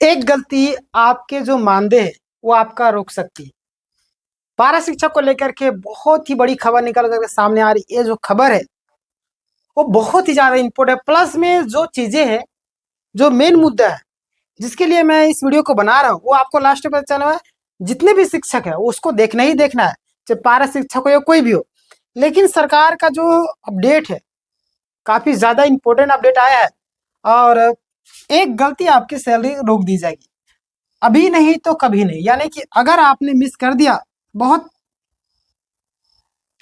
एक गलती आपके जो मानदेय है वो आपका रोक सकती है। पारा शिक्षक को लेकर के बहुत ही बड़ी खबर निकल कर के सामने आ रही है। ये जो खबर है वो बहुत ही ज्यादा इम्पोर्टेंट है। प्लस में जो चीजें हैं, जो मेन मुद्दा है जिसके लिए मैं इस वीडियो को बना रहा हूँ, वो आपको लास्ट में पता चला है। जितने भी शिक्षक है उसको देखना ही देखना है, चाहे पारा शिक्षक हो या कोई भी हो। लेकिन सरकार का जो अपडेट है, काफी ज्यादा इम्पोर्टेंट अपडेट आया है। और एक गलती आपकी सैलरी रोक दी जाएगी, अभी नहीं तो कभी नहीं। यानी कि अगर आपने मिस कर दिया, बहुत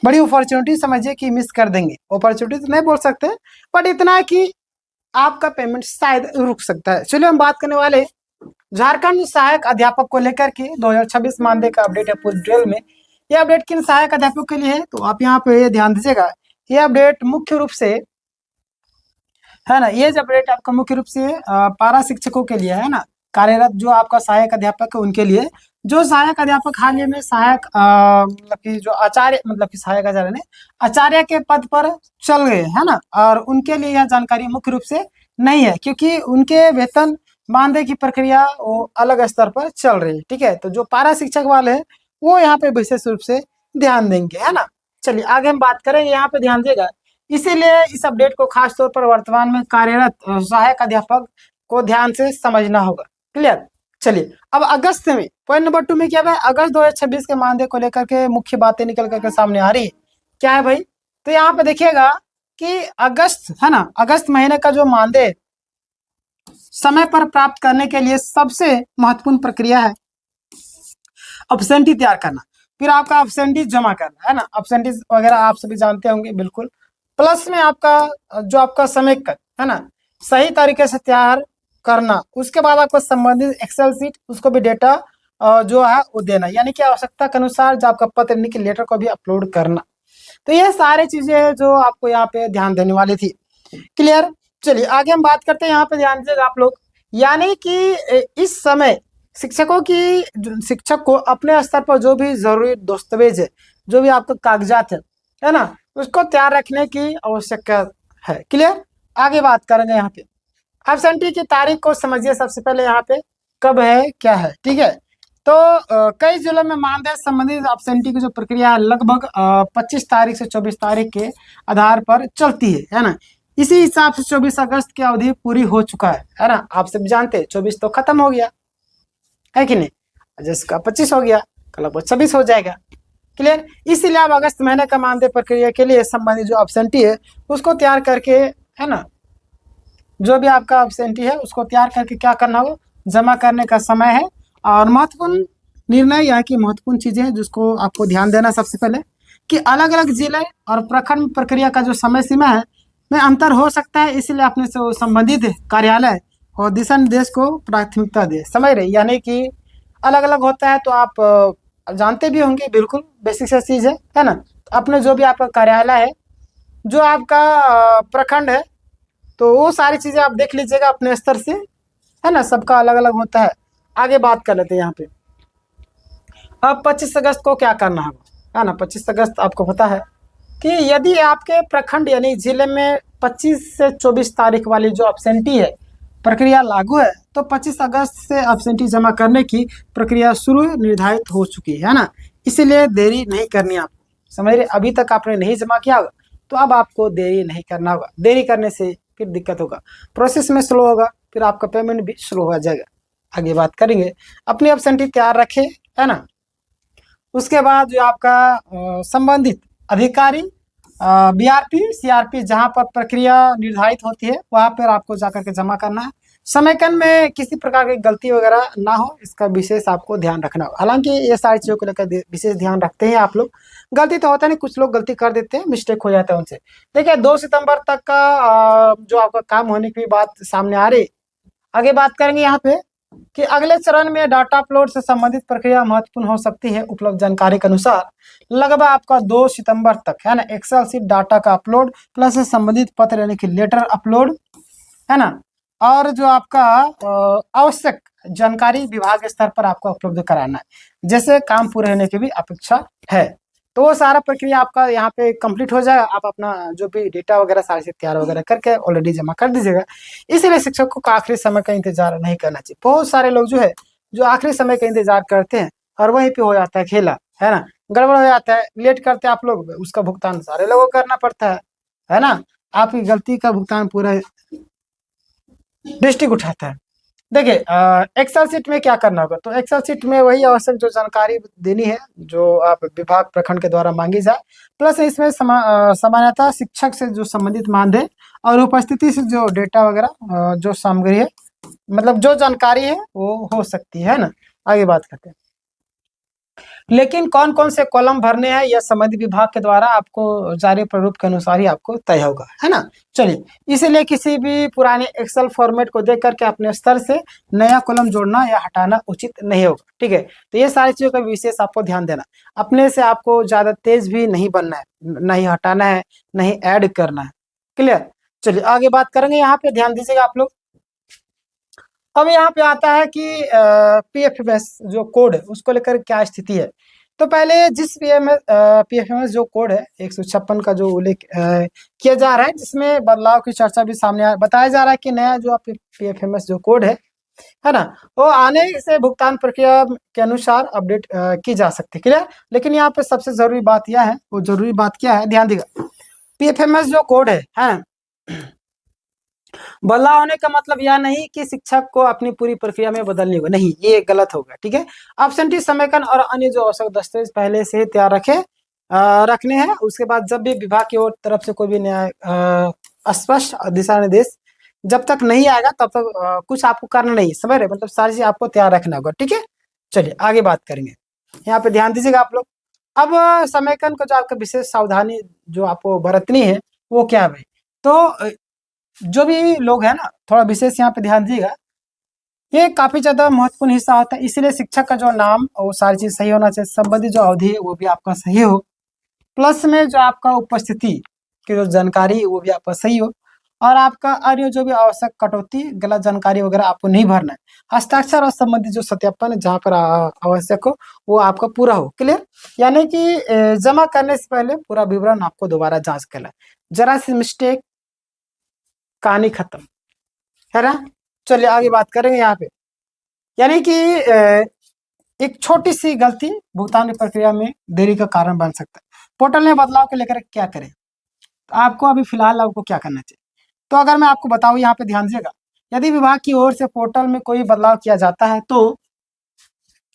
बड़ी अपॉर्चुनिटी समझिए कि मिस कर देंगे। अपॉर्चुनिटी तो नहीं बोल सकते, बट इतना है कि आपका पेमेंट शायद रुक सकता है। चलिए हम बात करने वाले झारखंड सहायक अध्यापक को लेकर के 2026 मानदेय का अपडेट है पूरी डिटेल में। यह अपडेट किन सहायक अध्यापकों के लिए है, तो आप यहाँ पे ध्यान दीजिएगा। यह अपडेट मुख्य रूप से है ना, ये जो अपडेट आपका मुख्य रूप से पारा शिक्षकों के लिए है ना, कार्यरत जो आपका सहायक अध्यापक है उनके लिए। जो सहायक अध्यापक हाल ही में सहायक मतलब कि जो आचार्य, मतलब कि सहायक आचार्य ने आचार्य के पद पर चल गए है ना, और उनके लिए यह जानकारी मुख्य रूप से नहीं है, क्योंकि उनके वेतन मानदेय की प्रक्रिया वो अलग स्तर पर चल रही है। ठीक है, तो जो पारा शिक्षक वाले हैं वो यहाँ पे विशेष रूप से ध्यान देंगे, है ना। चलिए आगे हम बात करेंगे, यहाँ पे ध्यान देगा। इसीलिए इस अपडेट को खास तौर पर वर्तमान में कार्यरत सहायक अध्यापक को ध्यान से समझना होगा। क्लियर। चलिए अब अगस्त में पॉइंट नंबर 2 में क्या है, अगस्त 2026 के मानदेय को लेकर के मुख्य बातें निकल करके सामने आ रही है। क्या है भाई, तो यहाँ पे देखिएगा कि अगस्त है ना, अगस्त महीने का जो मानदेय समय पर प्राप्त करने के लिए सबसे महत्वपूर्ण प्रक्रिया है अब्सेंटी तैयार करना, फिर आपका अब्सेंटी जमा करना, है ना। अब्सेंटी वगैरह आप सभी जानते होंगे बिल्कुल। प्लस में आपका जो आपका समेकन है ना, सही तरीके से तैयार करना। उसके बाद आपको संबंधित एक्सेल सीट, उसको भी डेटा जो है वो देना, यानी कि आवश्यकता के अनुसार जो आपका पत्र निकल लेटर को भी अपलोड करना। तो ये सारी चीजें जो आपको यहाँ पे ध्यान देने वाली थी। क्लियर। चलिए आगे हम बात करते हैं, यहाँ पे ध्यान दीजिएगा आप लोग। यानी कि इस समय शिक्षकों की शिक्षक को अपने स्तर पर जो भी जरूरी दस्तावेज है, जो भी आपका कागजात है ना, उसको तैयार रखने की आवश्यकता है। क्लियर। आगे बात करेंगे यहाँ पे एब्सेंटी की तारीख को समझिए। सबसे पहले यहाँ पे कब है क्या है, ठीक है। तो कई जिलों में मानदेय संबंधित एब्सेंटी की जो प्रक्रिया है लगभग 25 तारीख से 24 तारीख के आधार पर चलती है ना। इसी हिसाब से 24 अगस्त की अवधि पूरी हो चुका है ना। आप सब जानते हैं 24 तो खत्म हो गया है कि नहीं, जिसका 25 हो गया, कल 26 हो जाएगा। क्लियर। इसीलिए आप अगस्त महीने का मानदेय प्रक्रिया के लिए संबंधित जो एब्सेंटी है उसको तैयार करके, है ना, जो भी आपका एब्सेंटी है उसको तैयार करके क्या करना होगा, जमा करने का समय है। और महत्वपूर्ण निर्णय यहाँ की महत्वपूर्ण चीजें हैं जिसको आपको ध्यान देना सबसे पहले, कि अलग अलग जिले और प्रखंड प्रक्रिया का जो समय सीमा है में अंतर हो सकता है। इसलिए अपने से संबंधित कार्यालय और दिशा निर्देश को प्राथमिकता दे, समझ रहे। यानी कि अलग अलग होता है, तो आप जानते भी होंगे, बिल्कुल बेसिक सा चीज है ना। अपने जो भी आपका कार्यालय है, जो आपका प्रखंड है, तो वो सारी चीजें आप देख लीजिएगा अपने स्तर से, है ना। सबका अलग अलग होता है। आगे बात कर लेते हैं यहाँ पे। अब 25 अगस्त को क्या करना होगा, है ना। 25 अगस्त आपको पता है कि यदि आपके प्रखंड यानी जिले में 25 से 24 तारीख वाली जो एब्सेंटी है प्रक्रिया लागू है, तो 25 अगस्त से एब्सेंटी जमा करने की प्रक्रिया शुरू निर्धारित हो चुकी है ना। इसीलिए देरी नहीं करनी आपको, समझ रहे। अभी तक आपने नहीं जमा किया होगा तो अब आपको देरी नहीं करना होगा। देरी करने से फिर दिक्कत होगा, प्रोसेस में स्लो होगा, फिर आपका पेमेंट भी स्लो हो जाएगा। आगे बात करेंगे। अपनी एब्सेंटी तैयार रखें, है ना। उसके बाद जो आपका संबंधित अधिकारी बीआरपी सीआरपी जहां पर प्रक्रिया निर्धारित होती है वहां पर आपको जाकर के जमा करना है। समेकन में किसी प्रकार की गलती वगैरह ना हो, इसका विशेष आपको ध्यान रखना हो। हालांकि ये सारी चीजों को लेकर विशेष ध्यान रखते हैं आप लोग। गलती तो होता नहीं, कुछ लोग गलती कर देते हैं, मिस्टेक हो जाता है उनसे। देखिए 2 सितंबर तक का जो आपका काम होने की बात सामने आ रही। आगे बात करेंगे यहाँ पे कि अगले चरण में डाटा अपलोड से संबंधित प्रक्रिया महत्वपूर्ण हो सकती है। उपलब्ध जानकारी के अनुसार लगभग आपका 2 सितंबर तक, है ना, एक्सेल सीट डाटा का अपलोड प्लस से संबंधित पत्र यानी कि लेटर अपलोड, है ना। और जो आपका आवश्यक जानकारी विभाग स्तर पर आपको उपलब्ध कराना है, जैसे काम पूरे होने की भी अपेक्षा है। तो वो सारा प्रक्रिया आपका यहाँ पे कंप्लीट हो जाएगा। आप अपना जो भी डेटा वगैरह सारे से तैयार वगैरह करके ऑलरेडी जमा कर दीजिएगा। इसीलिए शिक्षकों को आखिरी समय का इंतजार नहीं करना चाहिए। बहुत सारे लोग जो है जो आखिरी समय का इंतजार करते हैं और वहीं पे हो जाता है खेला, है ना, गड़बड़ हो जाता है, लेट करते हैं आप लोग, उसका भुगतान सारे लोगों को करना पड़ता है ना। आपकी गलती का भुगतान पूरा डिस्ट्रिक्ट उठाता है। देखिए एक्सेल शीट में क्या करना होगा, तो एक्सेल शीट में वही आवश्यक जो जानकारी देनी है जो आप विभाग प्रखंड के द्वारा मांगी जाए, प्लस इसमें सामान्यतः शिक्षक से जो संबंधित मानदेय और उपस्थिति से जो डेटा वगैरह जो सामग्री है, मतलब जो जानकारी है वो हो सकती है ना। आगे बात करते हैं, लेकिन कौन कौन से कॉलम भरने हैं यह संबंधित विभाग के द्वारा आपको जारी प्रारूप के अनुसार ही आपको तय होगा, है ना। चलिए, इसीलिए किसी भी पुराने एक्सेल फॉर्मेट को देख करके अपने स्तर से नया कॉलम जोड़ना या हटाना उचित नहीं होगा, ठीक है। तो ये सारी चीजों का विशेष आपको ध्यान देना, अपने से आपको ज्यादा तेज भी नहीं बनना है, नहीं हटाना है, नहीं ऐड करना है। क्लियर। चलिए आगे बात करेंगे, यहाँ पे ध्यान दीजिएगा आप लोग। अब यहाँ पे आता है कि पीएफएमएस जो कोड है उसको लेकर क्या स्थिति है। तो पहले जिस पीएफएमएस जो कोड है 156 का जो उल्लेख किया जा रहा है, जिसमें बदलाव की चर्चा भी सामने बताया जा रहा है कि नया जो पीएफएमएस जो कोड है ना, वो आने से भुगतान प्रक्रिया के अनुसार अपडेट की जा सकती है। क्लियर। लेकिन यहाँ पे सबसे जरूरी बात यह है, वो जरूरी बात क्या है, ध्यान देगा। पीएफएमएस जो कोड है बदलाव होने का मतलब यह नहीं कि शिक्षक को अपनी पूरी प्रक्रिया में बदलनी होगा, नहीं, ये गलत होगा, ठीक है। एब्सेंटी समेकन और अन्य जो आवश्यक दस्तावेज पहले से ही तैयार रखने हैं। उसके बाद जब भी विभाग की ओर तरफ से कोई भी नया स्पष्ट दिशा निर्देश जब तक नहीं आएगा तब तक कुछ आपको करना नहीं, समझ रहे, मतलब सारी चीज आपको तैयार रखना होगा, ठीक है। चलिए आगे बात करेंगे, यहाँ पे ध्यान दीजिएगा आप लोग। अब समेकन को जो आपका विशेष सावधानी जो आपको बरतनी है वो क्या है भाई, तो जो भी लोग हैं ना, थोड़ा विशेष यहाँ पे ध्यान दीजिएगा, ये काफी ज्यादा महत्वपूर्ण हिस्सा होता है। इसीलिए शिक्षक का जो नाम वो सारी चीज सही होना चाहिए, संबंधित जो अवधि है वो भी आपका सही हो, प्लस में जो आपका उपस्थिति की जो जानकारी वो भी आपका सही हो, और आपका अन्य जो भी आवश्यक कटौती गलत जानकारी वगैरह आपको नहीं भरना है। हस्ताक्षर और संबंधित जो सत्यापन जहाँ पर आवश्यक हो वो आपका पूरा हो। क्लियर। यानी कि जमा करने से पहले पूरा विवरण आपको दोबारा जांच करना है, जरा सी मिस्टेक कहानी खत्म, है ना। चलिए आगे बात करेंगे यहाँ पे, यानी कि एक छोटी सी गलती भुगतान की प्रक्रिया में देरी का कारण बन सकता है। पोर्टल में बदलाव को लेकर क्या करें, तो आपको अभी फिलहाल आपको क्या करना चाहिए, तो अगर मैं आपको बताऊं, यहाँ पे ध्यान दीजिएगा। यदि विभाग की ओर से पोर्टल में कोई बदलाव किया जाता है तो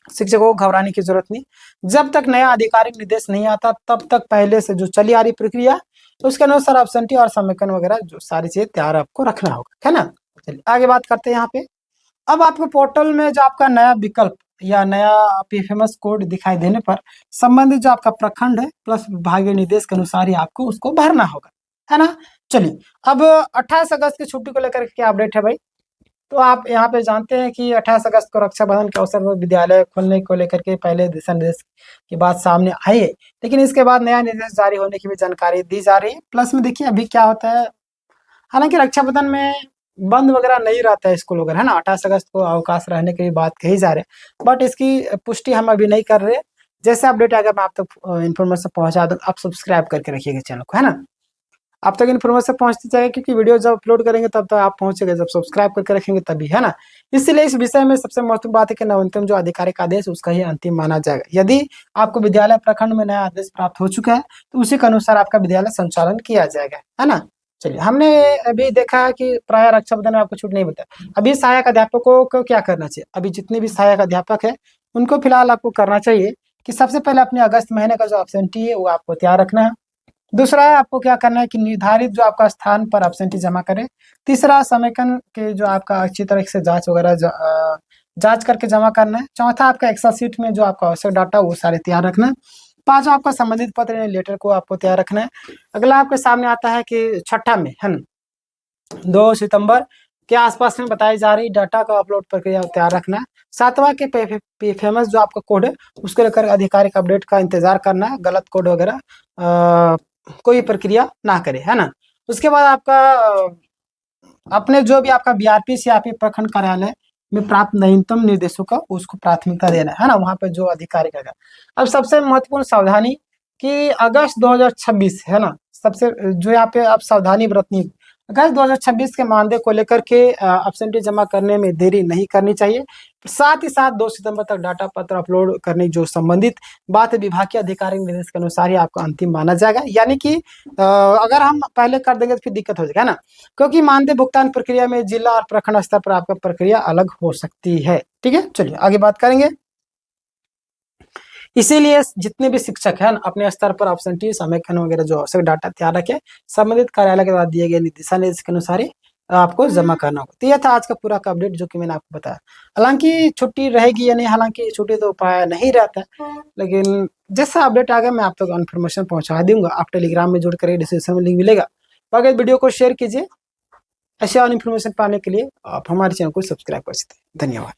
शिक्षकों को घबराने की जरूरत नहीं। जब तक नया आधिकारिक निर्देश नहीं आता तब तक पहले से जो चली आ रही प्रक्रिया उसके अनुसार एब्सेंटी और समेकन वगैरह जो सारी चीजें तैयार आपको रखना होगा, है ना। चलिए आगे बात करते हैं यहाँ पे। अब आपको पोर्टल में जो आपका नया विकल्प या नया पीएफएमएस कोड दिखाई देने पर संबंधित जो आपका प्रखंड है प्लस विभागीय निर्देश के अनुसार ही आपको उसको भरना होगा, है ना। चलिए अब 28 अगस्त की छुट्टी को लेकर क्या अपडेट है भाई, तो आप यहाँ पे जानते हैं कि 28 अगस्त को रक्षाबंधन के अवसर पर विद्यालय खोलने को लेकर के पहले दिशा निर्देश की बात सामने आई है, लेकिन इसके बाद नया निर्देश जारी होने की भी जानकारी दी जा रही है। प्लस में देखिए अभी क्या होता है, हालांकि रक्षाबंधन में बंद वगैरह नहीं रहता है स्कूल वगैरह, है ना। 28 अगस्त को अवकाश रहने की बात कही जा रही है, बट इसकी पुष्टि हम अभी नहीं कर रहे। जैसे अपडेट आएगा मैं आप तक इन्फॉर्मेशन पहुंचा दूँ। आप सब्सक्राइब करके रखिएगा चैनल को, है ना। आप तक इन्फॉर्मेशन पहुंचती जाएगी, क्योंकि वीडियो जब अपलोड करेंगे तब तक आप पहुंचेंगे, जब सब्सक्राइब करके रखेंगे तभी, है ना। इसलिए इस विषय में सबसे महत्वपूर्ण बात है कि नवीनतम जो आधिकारिक आदेश उसका ही अंतिम माना जाएगा। यदि आपको विद्यालय प्रखंड में नया आदेश प्राप्त हो चुका है तो उसी के अनुसार आपका विद्यालय संचालन किया जाएगा, है ना। चलिए हमने अभी देखा कि प्राय रक्षाबंधन में आपको छूट नहीं बताया। अभी सहायक अध्यापकों को क्या करना चाहिए, अभी जितने भी सहायक अध्यापक है उनको फिलहाल आपको करना चाहिए कि सबसे पहले अपने अगस्त महीने का जो एब्सेंटी है वो आपको तैयार रखना है। दूसरा है आपको क्या करना है कि निर्धारित जो आपका स्थान पर एब्सेंटी जमा करें। तीसरा समेकन के जो आपका अच्छी तरह से जांच वगैरह जांच करके जमा करना है। चौथा आपका एक्सेल शीट में जो आपका आवश्यक डाटा वो सारे तैयार रखना है। पांचवा आपका संबंधित पत्र यानी लेटर को आपको तैयार रखना है। अगला आपके सामने आता है कि छठा में, है ना, 2 सितंबर के आसपास में बताई जा रही डाटा का अपलोड प्रक्रिया तैयार रखना है। सातवां के पीएफएमएस जो आपका कोड है उसको लेकर आधिकारिक अपडेट का इंतजार करना है, गलत कोड वगैरह कोई प्रक्रिया ना करे, है ना। उसके बाद आपका अपने जो भी आपका बीआरपी से आपके प्रखंड कार्यालय में प्राप्त नवीनतम निर्देशों का उसको प्राथमिकता देना है ना, वहां पे जो अधिकारी रहेगा। अब सबसे महत्वपूर्ण सावधानी कि अगस्त 2026 है ना, सबसे जो यहाँ पे आप सावधानी बरतनी है, अगस्त 2026 के मानदेय को लेकर के एब्सेंटी जमा करने में देरी नहीं करनी चाहिए। साथ ही साथ 2 सितंबर तक डाटा पत्र अपलोड करने जो संबंधित बात है विभागीय अधिकारी निर्देश के अनुसार ही आपका अंतिम माना जाएगा। यानी कि अगर हम पहले कर देंगे तो फिर दिक्कत हो जाएगा ना, क्योंकि मानदेय भुगतान प्रक्रिया में जिला और प्रखंड स्तर पर आपका प्रक्रिया अलग हो सकती है। ठीक है, चलिए आगे बात करेंगे। इसीलिए जितने भी शिक्षक हैं अपने स्तर पर एब्सेंटी समेकन वगैरह जो आवश्यक डाटा तैयार रखें, संबंधित कार्यालय के द्वारा दिए गए दिशा निर्देश के अनुसार ही आपको जमा करना होगा। तो यह था आज का पूरा का अपडेट जो कि मैंने आपको बताया। हालांकि छुट्टी रहेगी या नहीं, हालांकि छुट्टी तो उपाय नहीं रहता, लेकिन जैसा अपडेट आ गया मैं आप तक इन्फॉर्मेशन पहुंचा दूंगा। आप टेलीग्राम में जुड़ कर डिस्क्रिप्शन में लिंक मिलेगा। बाकी वीडियो को शेयर कीजिए। ऐसे और इन्फॉर्मेशन पाने के लिए आप हमारे चैनल को सब्सक्राइब कर सकते हैं। धन्यवाद।